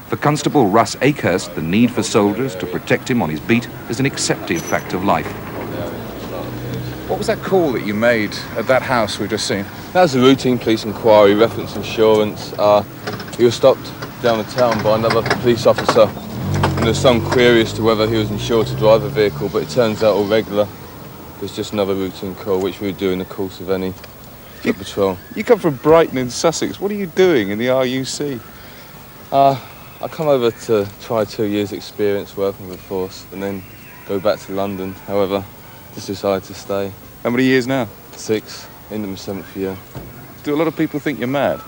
For Constable Russ Akehurst, the need for soldiers to protect him on his beat is an accepted fact of life. What was that call that you made at that house we've just seen? That was a routine police inquiry, reference insurance. He was stopped down the town by another police officer, and there was some query as to whether he was insured to drive a vehicle, but it turns out all regular. It was just another routine call, which we would do in the course of any foot patrol. You come from Brighton in Sussex. What are you doing in the RUC? I come over to try 2 years' experience working with the force, and then go back to London. However, just decided to stay. How many years now? 6, into my 7th year. Do a lot of people think you're mad?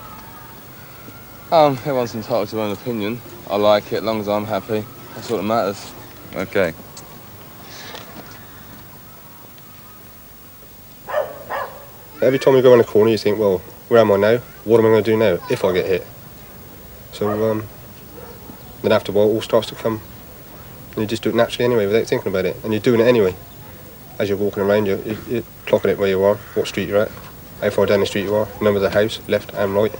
Everyone's entitled to their own opinion. I like it, as long as I'm happy. That's all that matters. Okay. Every time you go around a corner, you think, well, where am I now? What am I going to do now if I get hit? So then after a while, it all starts to come. And you just do it naturally anyway, without thinking about it. And you're doing it anyway. As you're walking around, you're clocking it where you are, what street you're at, how far down the street you are, number of the house, left and right.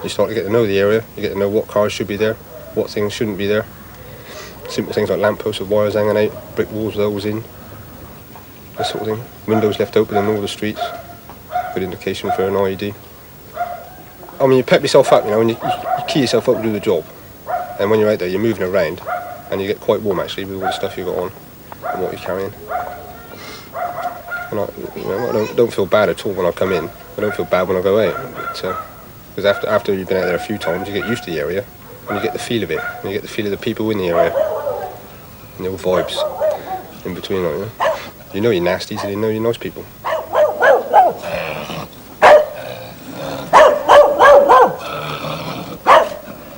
You start to get to know the area. You get to know what cars should be there, what things shouldn't be there. Simple things like lampposts with wires hanging out, brick walls with holes in, that sort of thing. Windows left open in all the streets. Good indication for an IED. I mean, you pep yourself up, you know, and you key yourself up to do the job. And when you're out there, you're moving around, and you get quite warm actually with all the stuff you've got on and what you're carrying. And I don't feel bad at all when I come in. I don't feel bad when I go out. Because after you've been out there a few times, you get used to the area, and you get the feel of it, and you get the feel of the people in the area, and the old vibes in between, like, you know. You know you're nasties, and you know you're nice people.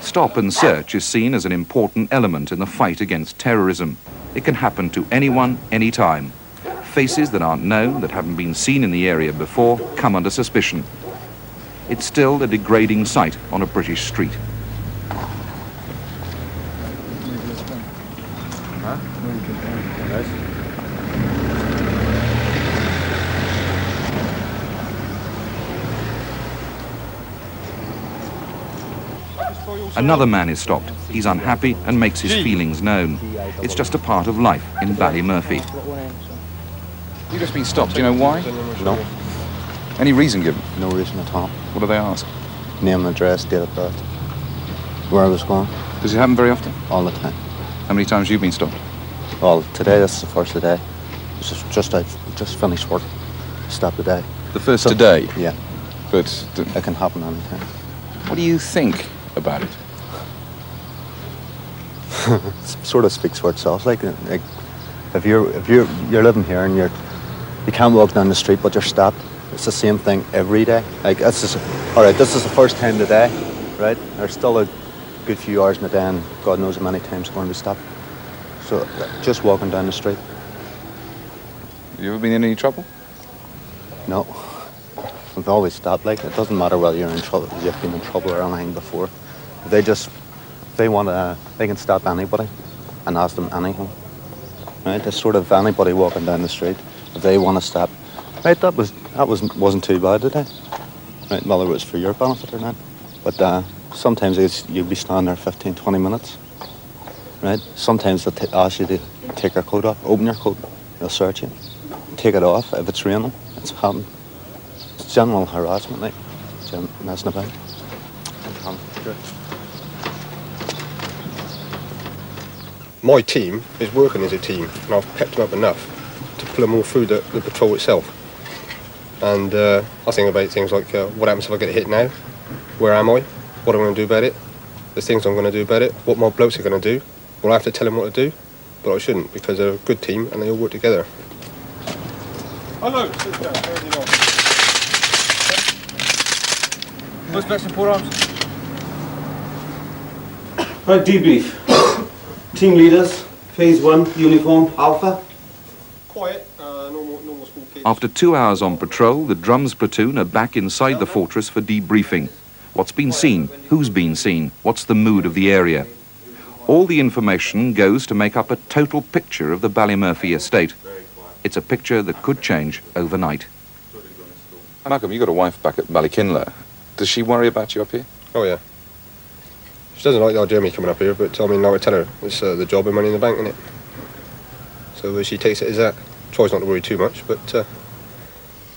Stop and search is seen as an important element in the fight against terrorism. It can happen to anyone, anytime. Faces that aren't known, that haven't been seen in the area before, come under suspicion. It's still a degrading sight on a British street. Another man is stopped. He's unhappy and makes his feelings known. It's just a part of life in Ballymurphy. You've just been stopped. Do you know why? No. Any reason given? No reason at all. What do they ask? Name and address, date of birth. Where I was going. Does it happen very often? All the time. How many times have you been stopped? Well, today, this is the first of the day. Just finished work. Stopped today. The first today? Yeah. But it can happen anytime. What do you think about it? It sort of speaks for itself. Like if you're living here and you can't walk down the street but you're stopped, it's the same thing every day. Like this is the first time today, right? There's still a good few hours in the day, and God knows how many times we're going to be stopped. So just walking down the street. Have you ever been in any trouble? No. We've always stopped. Like, it doesn't matter whether you're in trouble, you've been in trouble or anything before. They can stop anybody and ask them anything. Right? It's sort of anybody walking down the street, if they want to stop. Right, that wasn't too bad today. Right, whether it was for your benefit or not. But sometimes you'd be standing there 15, 20 minutes. Right? Sometimes they'll ask you to take your coat off, open your coat, they'll search you. Take it off if it's raining. It's happened. It's general harassment, like, messing about. My team is working as a team, and I've pepped them up enough to pull them all through the patrol itself. And I think about things like, what happens if I get hit now? Where am I? What am I going to do about it? The things I'm going to do about it. What my blokes are going to do. Well, I have to tell them what to do, but I shouldn't, because they're a good team and they all work together. Hello, sit down. Where are you going? What's best in forearms? Right, debrief. Team leaders, phase 1, uniform, Alpha. Quiet, normal school kids. After 2 hours on patrol, the drums platoon are back inside the fortress for debriefing. What's been seen? Who's been seen? What's the mood of the area? All the information goes to make up a total picture of the Ballymurphy estate. It's a picture that could change overnight. Malcolm, you got a wife back at Ballykinler. Does she worry about you up here? Oh yeah. She doesn't like the idea of me coming up here, but I mean, like I tell her, it's the job and money in the bank, innit? So she takes it as that. Tries not to worry too much, but the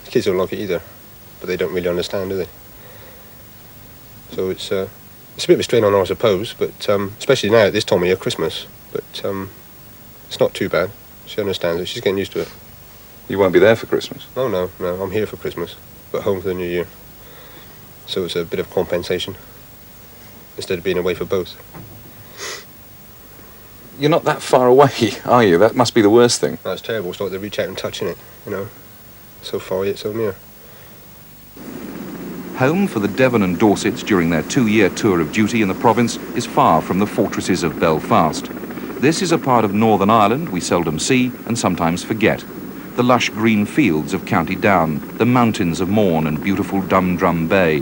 kids don't like it either. But they don't really understand, do they? So it's a bit of a strain on her, I suppose, but especially now at this time of year, Christmas. But it's not too bad. She understands it. She's getting used to it. You won't be there for Christmas? Oh, no. I'm here for Christmas, but home for the New Year. So it's a bit of compensation, instead of being away for both. You're not that far away, are you? That must be the worst thing. That's terrible. It's like they reach out and touching it, you know. So far yet so near. Home for the Devon and Dorsets during their 2-year tour of duty in the province is far from the fortresses of Belfast. This is a part of Northern Ireland we seldom see and sometimes forget. The lush green fields of County Down, the mountains of Mourne and beautiful Dum Drum Bay.